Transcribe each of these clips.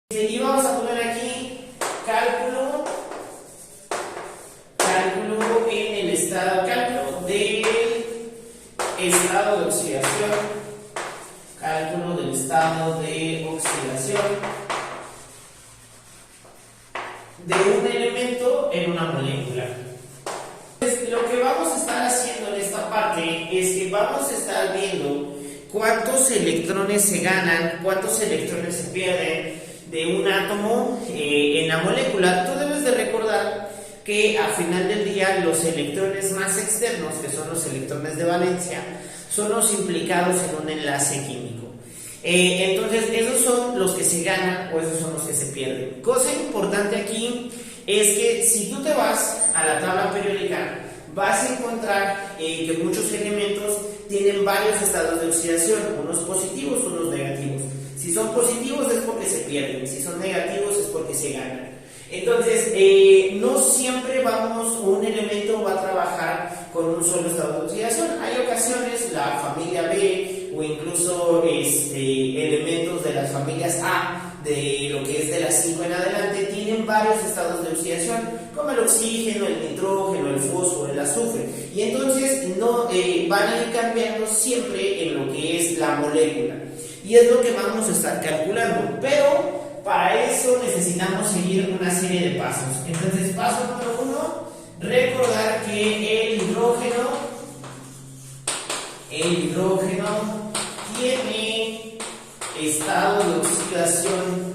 Y vamos a poner aquí cálculo en el estado, cálculo del estado de oxidación, cálculo del estado de oxidación de un elemento en una molécula. Entonces, lo que vamos a estar haciendo en esta parte es que vamos a estar viendo cuántos electrones se ganan, cuántos electrones se pierden de un átomo en la molécula. Tú debes de recordar que al final del día los electrones más externos, que son los electrones de valencia, son los implicados en un enlace químico. Entonces esos son los que se ganan o esos son los que se pierden. Cosa importante aquí es que si tú te vas a la tabla periódica, vas a encontrar que muchos elementos tienen varios estados de oxidación, unos positivos, unos negativos. Si son positivos es porque se pierden, si son negativos es porque se ganan. Entonces, no siempre un elemento va a trabajar con un solo estado de oxidación. Hay ocasiones, la familia B o incluso elementos de las familias A, de lo que es de las 5 en adelante, tienen varios estados de oxidación, como el oxígeno, el nitrógeno, el fósforo, el azufre. Y entonces no van a ir cambiando siempre en lo que es la molécula. Y es lo que vamos a estar calculando, pero para eso necesitamos seguir una serie de pasos. Entonces, paso número 1, recordar que el hidrógeno tiene estado de oxidación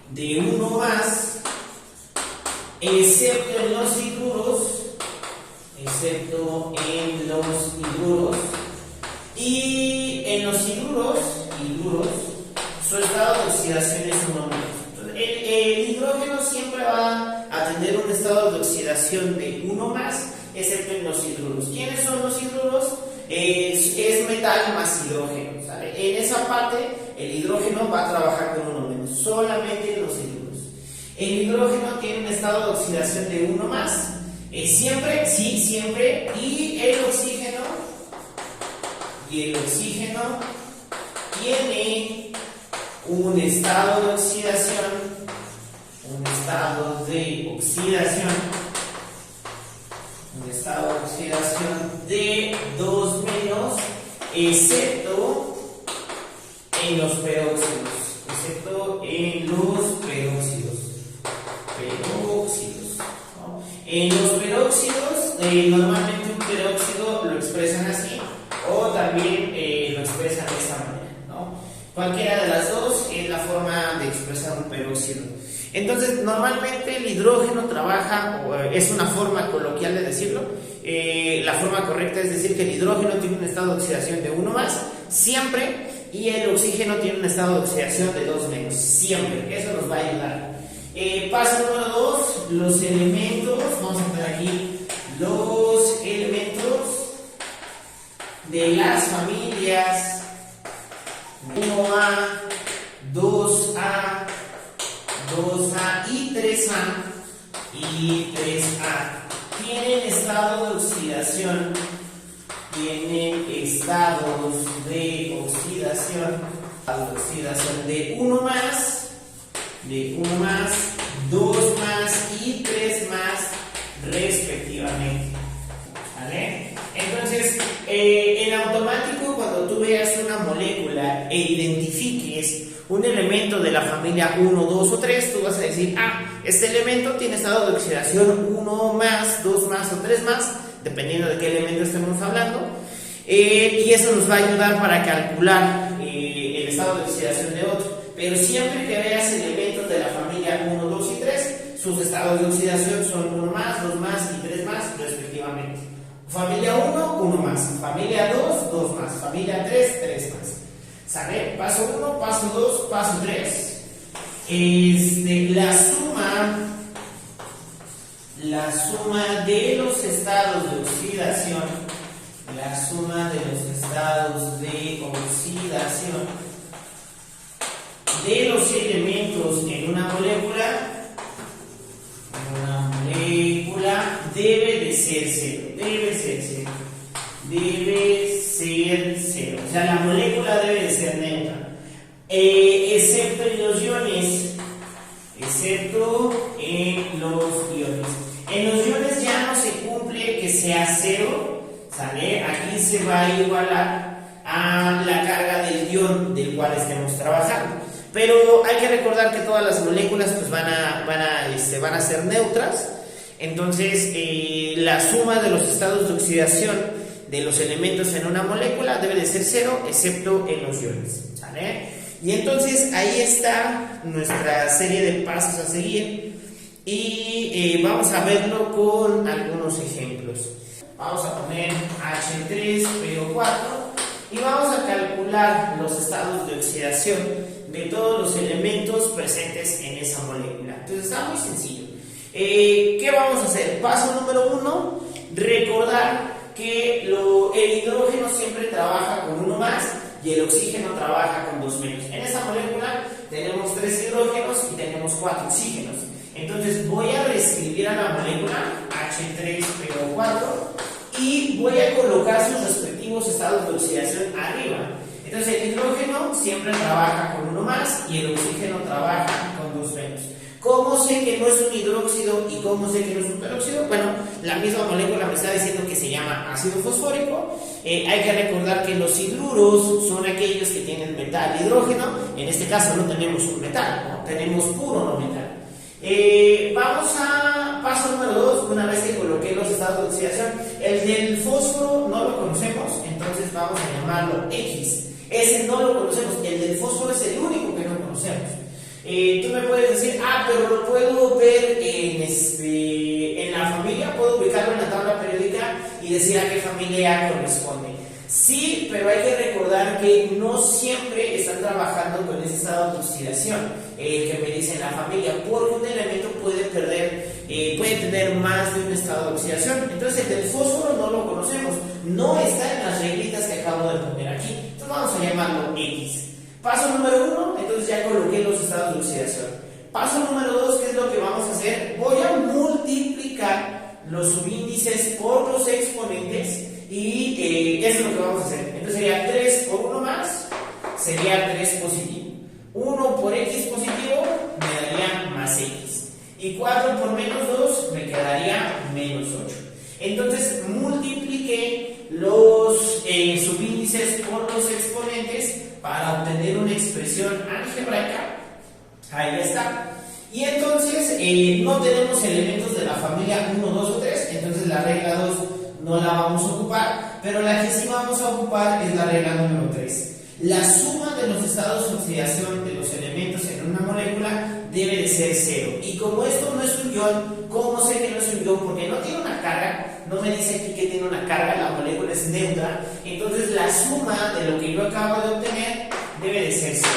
de 1 más, excepto en los hidruros, y en los hidruros su estado de oxidación es 1 menos. Entonces, el hidrógeno siempre va a tener un estado de oxidación de 1 más, excepto en los hidruros. ¿Quiénes son los hidruros? Es metal más hidrógeno, ¿sale? En esa parte el hidrógeno va a trabajar con 1 menos, solamente en los hidruros. El hidrógeno tiene un estado de oxidación de 1 más, siempre, y el oxígeno tiene un estado de oxidación de 2 menos, excepto en los peróxidos, ¿no? En los peróxidos, normalmente un peróxido lo expresan así, o también lo expresan de esta manera, ¿no? Cualquiera de las dos es la forma de expresar un peróxido. Entonces, normalmente el hidrógeno trabaja, o es una forma coloquial de decirlo, la forma correcta es decir que el hidrógeno tiene un estado de oxidación de 1 más, siempre, y el oxígeno tiene un estado de oxidación de 2 menos, siempre. Eso nos va a ayudar. Paso número 2, los elementos. Vamos a poner aquí los elementos de las familias 1A, 2A y 3A tienen estado de oxidación, de 1 más, 2 más y 3 más respectivamente, ¿vale? Entonces, en automático, cuando tú veas una molécula e identifiques un elemento de la familia 1, 2 o 3, tú vas a decir, este elemento tiene estado de oxidación 1 más, 2 más o 3 más, dependiendo de qué elemento estemos hablando, y eso nos va a ayudar para calcular el estado de oxidación de otro. Pero siempre que veas elementos de la familia 1, 2 y 3, sus estados de oxidación son 1 más, 2 más y 3 más respectivamente. Familia 1, 1 más. Familia 2, 2 más. Familia 3, 3 más. ¿Sale? Paso 1, paso 2, paso 3. La suma de los estados de oxidación, de los elementos en una molécula debe de ser cero. Debe ser cero. O sea, la molécula debe de ser neutra. Excepto en los iones. Excepto en los iones. En los iones ya no se cumple que sea cero, ¿sale? Aquí se va a igualar a la carga del ion del cual estemos trabajando. Pero hay que recordar que todas las moléculas pues van a ser neutras. Entonces, la suma de los estados de oxidación de los elementos en una molécula debe de ser cero, excepto en los iones, ¿sale? Y entonces ahí está nuestra serie de pasos a seguir y vamos a verlo con algunos ejemplos. Vamos a poner H3PO4 y vamos a calcular los estados de oxidación de todos los elementos presentes en esa molécula. Entonces está muy sencillo. ¿Qué vamos a hacer? Paso número 1, recordar que el hidrógeno siempre trabaja con uno más y el oxígeno trabaja con dos menos. En esta molécula tenemos 3 hidrógenos y tenemos 4 oxígenos. Entonces voy a reescribir a la molécula H3PO4 y voy a colocar sus respectivos estados de oxidación arriba. Entonces el hidrógeno siempre trabaja con uno más y el oxígeno trabaja con dos menos. ¿Cómo sé que no es un hidróxido y cómo sé que no es un peróxido? Bueno, la misma molécula me está diciendo que se llama ácido fosfórico. Hay que recordar que los hidruros son aquellos que tienen metal hidrógeno. En este caso no tenemos un metal, ¿no? Tenemos puro no metal. Vamos a paso número 2. Una vez que coloqué los estados de oxidación, el del fósforo no lo conocemos, entonces vamos a llamarlo X. Ese no lo conocemos, el del fósforo es el único que no conocemos. Tú me puedes decir, pero lo puedo ver en la familia, puedo ubicarlo en la tabla periódica y decir a qué familia corresponde. Sí, pero hay que recordar que no siempre están trabajando con ese estado de oxidación que me dice en la familia, porque un elemento puede tener más de un estado de oxidación. Entonces el del fósforo no lo conocemos, no está en las reglitas que acabo de poner aquí. Entonces vamos a llamarlo X. Paso número 1, entonces ya coloqué los estados de oxidación. Paso número 2, ¿qué es lo que vamos a hacer? Voy a multiplicar los subíndices por los exponentes y eso es lo que vamos a hacer. Entonces sería 3 por 1 más, sería 3 positivo. 1 por X positivo me daría más X. Y 4 por menos 2 me quedaría menos 8. Entonces multipliqué los subíndices por los exponentes para obtener una expresión algebraica. Ahí está. Y entonces no tenemos elementos de la familia 1, 2 o 3, entonces la regla 2 no la vamos a ocupar, pero la que sí vamos a ocupar es la regla número 3. La suma de los estados de oxidación de los elementos en una molécula debe de ser 0. Y como esto no es un ion, ¿cómo sé que no es un ion? Porque no tiene una carga, no me dice aquí que tiene una carga, la molécula es neutra, entonces la suma de lo que yo acabo de obtener debe de ser 0.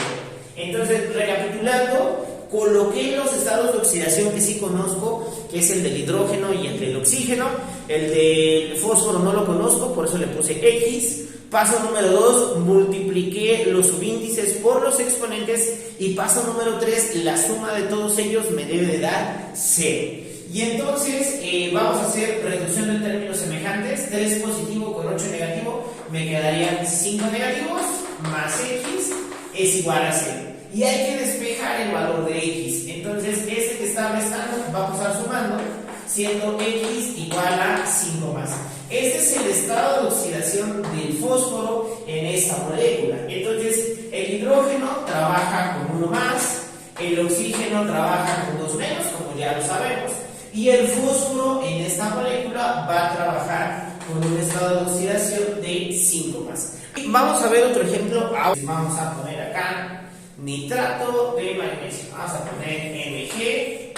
Entonces, recapitulando, coloqué los estados de oxidación que sí conozco, que es el del hidrógeno y el del oxígeno. El del fósforo no lo conozco, por eso le puse X. Paso número 2, multipliqué los subíndices por los exponentes. Y paso número 3, la suma de todos ellos me debe de dar 0. Y entonces vamos a hacer reducción en términos semejantes. 3 positivo con 8 negativo, me quedarían 5 negativos más X es igual a 0. Y hay que despejar el valor de X. Entonces este que está restando va a pasar sumando, siendo X igual a 5 más. Este es el estado de oxidación del fósforo en esta molécula. Entonces el hidrógeno trabaja con 1 más, el oxígeno trabaja con 2 menos, como ya lo sabemos, y el fósforo en esta molécula va a trabajar con un estado de oxidación de 5 más. Vamos a ver otro ejemplo. Vamos a poner acá nitrato de magnesio. Vamos a poner Mg,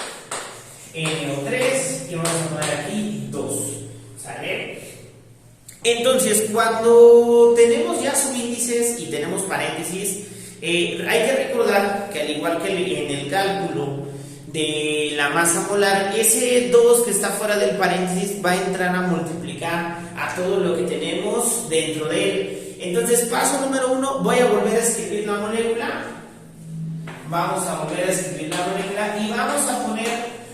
NO3 y vamos a poner aquí 2. ¿Sale? Entonces, cuando tenemos ya subíndices y tenemos paréntesis, hay que recordar que al igual que en el cálculo de la masa molar, ese 2 que está fuera del paréntesis va a entrar a multiplicar a todo lo que tenemos dentro de él. Entonces, paso número 1, voy a volver a escribir la molécula. Vamos a volver a escribir la molécula y vamos a poner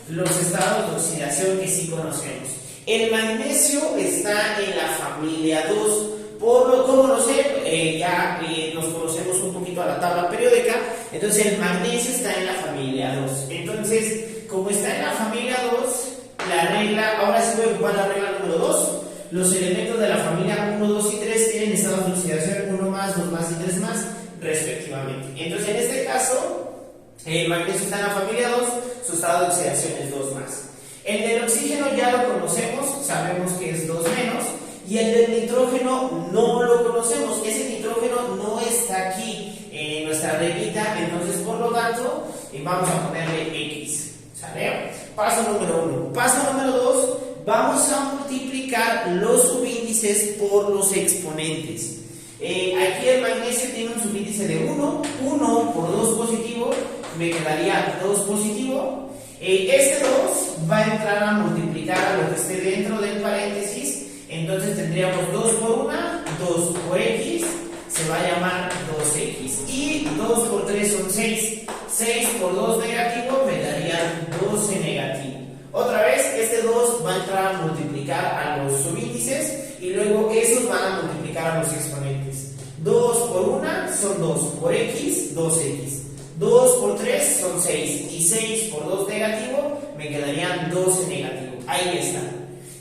los estados de oxidación que sí conocemos. El magnesio está en la familia 2, ¿Cómo lo sé? Ya nos conocemos un poquito a la tabla periódica. Entonces el magnesio está en la familia 2. Entonces, como está en la familia 2, la regla, ahora sí voy a ocupar la regla número 2. Los elementos de la familia 1, 2 y 3 tienen estados de oxidación 1 más, 2 más y 3 más, respectivamente. Entonces, en este caso, el magnesio está en la familia 2, su estado de oxidación es 2 más. El del oxígeno ya lo conocemos, sabemos que es 2 menos. Y el del nitrógeno no lo conocemos, ese nitrógeno no está aquí en nuestra reglita, entonces por lo tanto vamos a ponerle X. ¿Sale? Paso número 1. Paso número 2, vamos a multiplicar los subíndices por los exponentes. Aquí el magnesio tiene un subíndice de 1, 1 por 2 positivo, me quedaría 2 positivo. Este 2 va a entrar a multiplicar a lo que esté dentro del paréntesis. Entonces tendríamos 2 por 1, 2 por X, se va a llamar 2X. Y 2 por 3 son 6. 6 por 2 negativo me daría 12 negativo. Otra vez, este 2 va a entrar a multiplicar a los subíndices y luego esos van a multiplicar a los exponentes. 2 por 1 son 2, por X, 2X. 2 por 3 son 6 y 6 por 2 negativo me quedarían 12 negativo. Ahí está.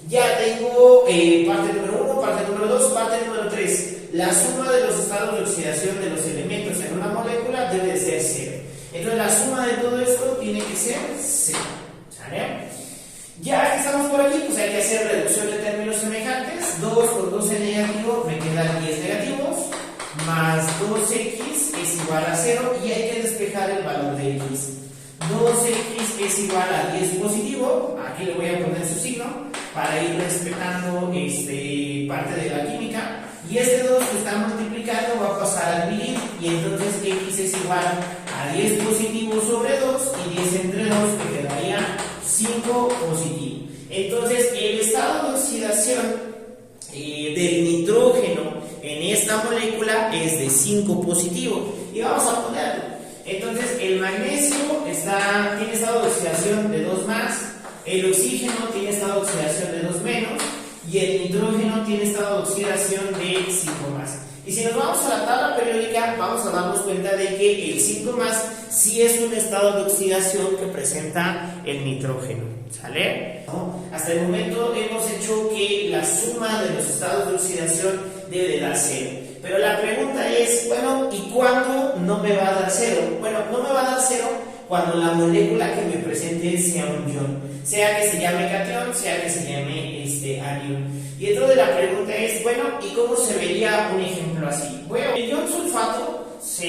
Ya tengo parte número 1, parte número 2, parte número 3. La suma de los estados de oxidación de los elementos en una molécula debe ser 0. Entonces la suma de todo esto tiene que ser 0. ¿Sale? Ya que estamos por aquí, pues hay que hacer reducción de términos semejantes. 2 por 12 negativo me quedan 10 negativos, más 2x es igual a 0 y hay que despejar el valor de x. 2x es igual a 10 positivo, aquí le voy a poner su signo para ir respetando parte de la química, y este 2 que está multiplicando va a pasar al dividir y entonces x es igual a 10 positivo sobre 2 y 10 entre 2 que quedaría 5 positivo. Entonces el estado de oxidación del nitrógeno en esta molécula es de 5 positivo y vamos a ponerlo. Entonces el magnesio tiene estado de oxidación de 2 más, el oxígeno tiene estado de oxidación de 2 menos y el nitrógeno tiene estado de oxidación de 5 más. Y si nos vamos a la tabla periódica, vamos a darnos cuenta de que el 5 más sí es un estado de oxidación que presenta el nitrógeno. ¿Sale? ¿No? Hasta el momento hemos hecho que la suma de los estados de oxidación debe dar 0. Pero la pregunta es, bueno, ¿y cuándo no me va a dar 0? Bueno, no me va a dar 0 cuando la molécula que me presente sea un ion, sea que se llame cation, sea que se llame anión. Y dentro de la pregunta es, bueno, ¿y cómo se vería un ejemplo así? Bueno, el ion sulfato se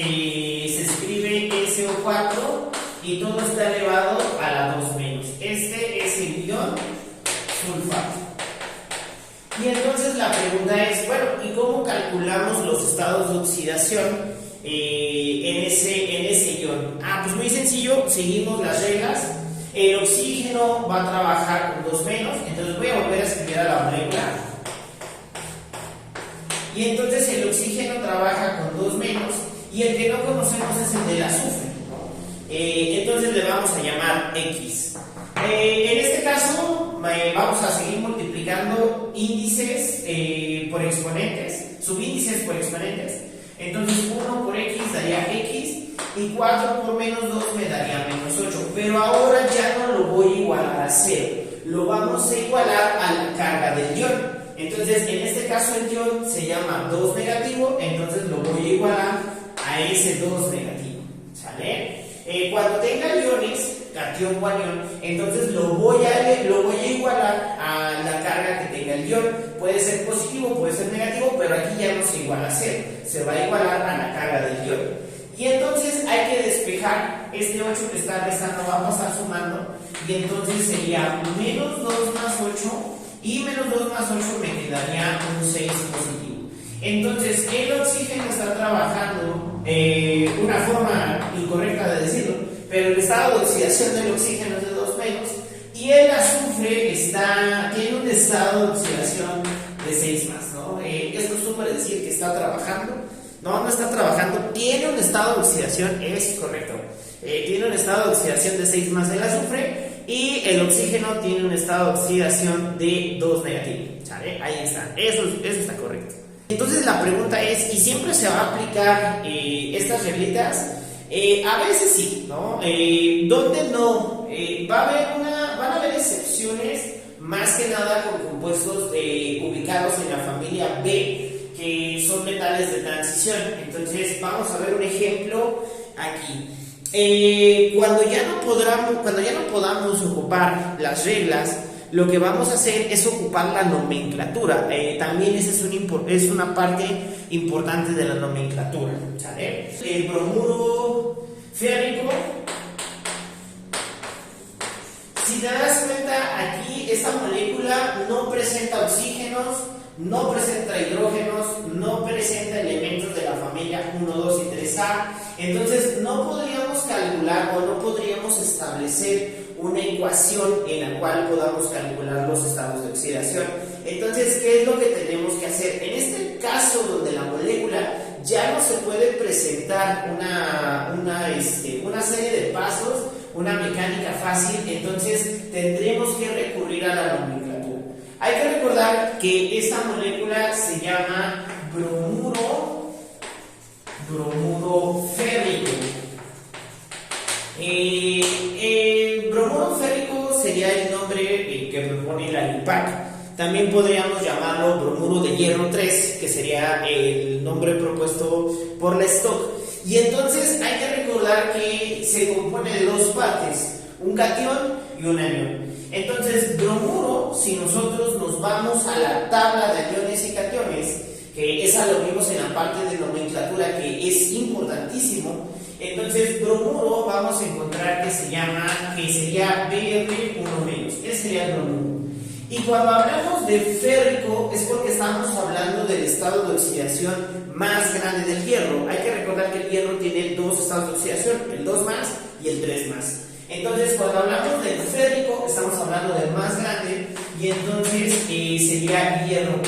escribe SO4 y todo está elevado a la 2 menos. Este es el ion sulfato. Y entonces la pregunta es, bueno, ¿y cómo calculamos los estados de oxidación en ese ion? Pues muy sencillo, seguimos las reglas. El oxígeno va a trabajar con 2 menos, entonces voy a volver a escribir a la molécula. Y entonces el oxígeno trabaja con 2 menos y el que no conocemos es el del azufre. Entonces le vamos a llamar X. En este caso vamos a seguir multiplicando índices por exponentes, subíndices por exponentes. Entonces 1 por X daría X y 4 por menos 2 me daría menos 8. Pero ahora ya no lo voy a igualar a 0, lo vamos a igualar a la carga del ion. Entonces en este caso el ion se llama 2 negativo, entonces lo voy a igualar a ese 2 negativo. ¿Sale? Cuando tenga iones, cation o anión, entonces lo voy a igualar a la carga que tenga el ion. Puede ser positivo, puede ser negativo, pero aquí ya no se iguala a 0, se va a igualar a la carga del ion. Y entonces hay que despejar este 8 que está restando, va a pasar sumando, y entonces sería menos 2 más 8, y menos 2 más 8 me quedaría un 6 positivo. Entonces el oxígeno está trabajando, una forma incorrecta de decirlo, pero el estado de oxidación del oxígeno es de 2 menos, y el azufre tiene un estado de oxidación de 6 más, ¿no? Es costumbre decir que está trabajando. No está trabajando, tiene un estado de oxidación, es correcto. Tiene un estado de oxidación de 6 más el azufre y el oxígeno tiene un estado de oxidación de 2 negativo. ¿Sale? Ahí está, eso está correcto. Entonces la pregunta es, ¿y siempre se va a aplicar estas reglitas? A veces sí, ¿no? ¿Dónde no? Van a haber excepciones, más que nada con compuestos ubicados en la familia B, que son metales de transición. Entonces vamos a ver un ejemplo aquí. Cuando ya no podamos ocupar las reglas, lo que vamos a hacer es ocupar la nomenclatura. También esa es una parte importante de la nomenclatura, ¿sale? El bromuro férrico, si te das cuenta, aquí esta molécula no presenta oxígenos, no presenta hidrógenos, no presenta elementos de la familia 1, 2 y 3A. Entonces no podríamos calcular o no podríamos establecer una ecuación en la cual podamos calcular los estados de oxidación. Entonces, ¿qué es lo que tenemos que hacer? En este caso donde la molécula ya no se puede presentar una serie de pasos, una mecánica fácil, entonces tendremos que recurrir a la nomenclatura. Hay que recordar que esta molécula se llama bromuro férrico. El bromuro férrico sería el nombre que propone la IUPAC. También podríamos llamarlo bromuro de hierro 3, que sería el nombre propuesto por la STOCK. Y entonces hay que recordar que se compone de dos partes, un catión y un anión. Entonces, bromuro, si nosotros nos vamos a la tabla de aniones y cationes, que esa lo vimos en la parte de nomenclatura, que es importantísimo. Entonces, bromuro vamos a encontrar que sería Br1-. Ese sería el bromuro. Y cuando hablamos de férrico es porque estamos hablando del estado de oxidación más grande del hierro. Hay que recordar que el hierro tiene dos estados de oxidación, el 2+ y el 3+. Entonces, cuando hablamos del férrico, estamos hablando del más grande, y entonces sería hierro 3+.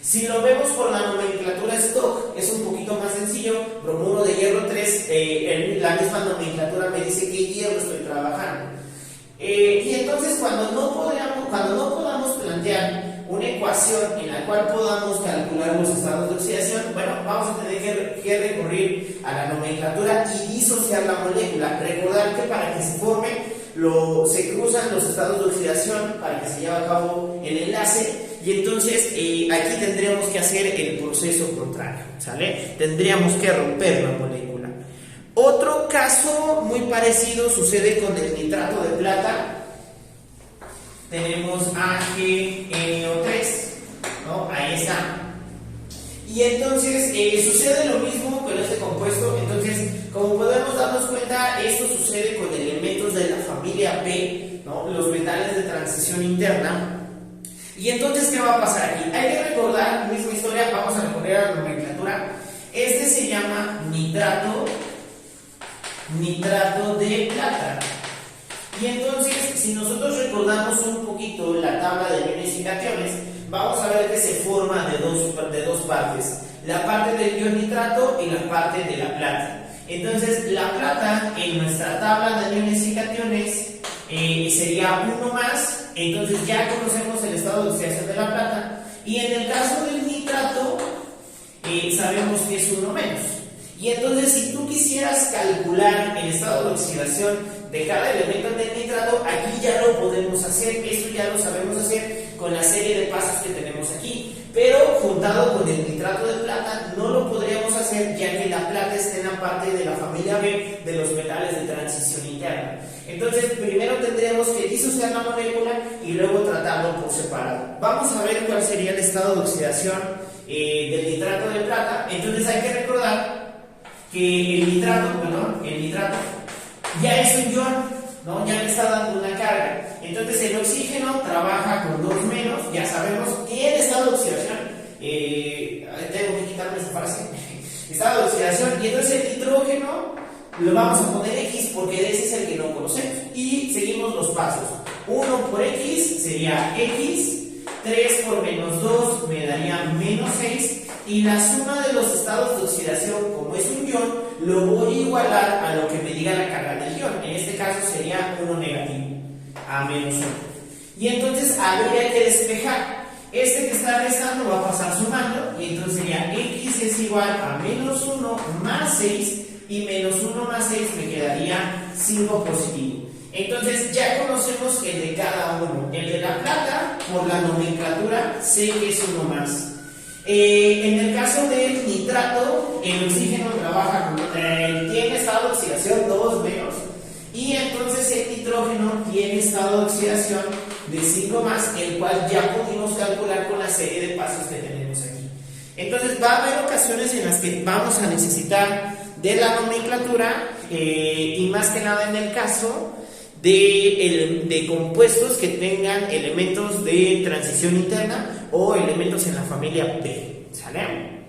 Si lo vemos por la nomenclatura STOCK, es un poquito más sencillo. Bromuro de hierro 3, la misma nomenclatura me dice qué hierro estoy trabajando. Y entonces, cuando no podamos plantear una ecuación en la cual podamos calcular los estados de oxidación, bueno, vamos a tener que recurrir a la nomenclatura y disociar la molécula. Recordar que para que se forme, se cruzan los estados de oxidación para que se lleve a cabo el enlace, y entonces aquí tendríamos que hacer el proceso contrario, ¿sale? Tendríamos que romper la molécula. Otro caso muy parecido sucede con el nitrato de plata. Tenemos AgNO3, ¿no? Ahí está. Y entonces sucede lo mismo con este compuesto. Entonces, como podemos darnos cuenta, esto sucede con elementos de la familia B, ¿no? Los metales de transición interna. Y entonces, ¿qué va a pasar aquí? Hay que recordar, misma historia, vamos a recurrir a la nomenclatura. Este se llama nitrato de plata. Y entonces, si nosotros recordamos un poquito la tabla de iones y cationes, vamos a ver que se forma de dos partes, la parte del ion nitrato y la parte de la plata. Entonces, la plata en nuestra tabla de iones y cationes sería 1+, entonces ya conocemos el estado de oxidación de la plata, y en el caso del nitrato sabemos que es 1-. Y entonces, si tú quisieras calcular el estado de oxidación de cada elemento del nitrato, aquí ya lo podemos hacer. Esto ya lo sabemos hacer con la serie de pasos que tenemos aquí. Pero juntado con el nitrato de plata no lo podríamos hacer, ya que la plata está en la parte de la familia B de los metales de transición interna. Entonces, primero tendríamos que disociar la molécula y luego tratarlo por separado. Vamos a ver cuál sería el estado de oxidación del nitrato de plata. Entonces, hay que recordar que el nitrato ya es un ion, ¿no? Ya le está dando una carga. Entonces el oxígeno trabaja con 2-, ya sabemos que el estado de oxidación, tengo que quitarme esa frase, estado de oxidación, y entonces el hidrógeno lo vamos a poner X porque ese es el que no conocemos. Y seguimos los pasos. 1 por X sería X, 3 por -2 me daría -6, y la suma de los estados de oxidación, como es un ion, lo voy a igualar a lo que me diga la carga del ion. En este caso sería 1 negativo a -1. Y entonces habría que despejar. Este que está restando va a pasar sumando, y entonces igual a menos 1 más 6 y menos 1 más 6 me quedaría 5 positivo. Entonces ya conocemos el de cada uno. El de la plata, por la nomenclatura, sé que es 1 más. En el caso del nitrato, el oxígeno trabaja tiene estado de oxidación 2 menos. Y entonces el nitrógeno tiene estado de oxidación de 5 más, el cual ya pudimos calcular con la serie de pasos que tenemos aquí. Entonces va a haber ocasiones en las que vamos a necesitar de la nomenclatura y más que nada en el caso de compuestos que tengan elementos de transición interna o elementos en la familia B. ¿Sale?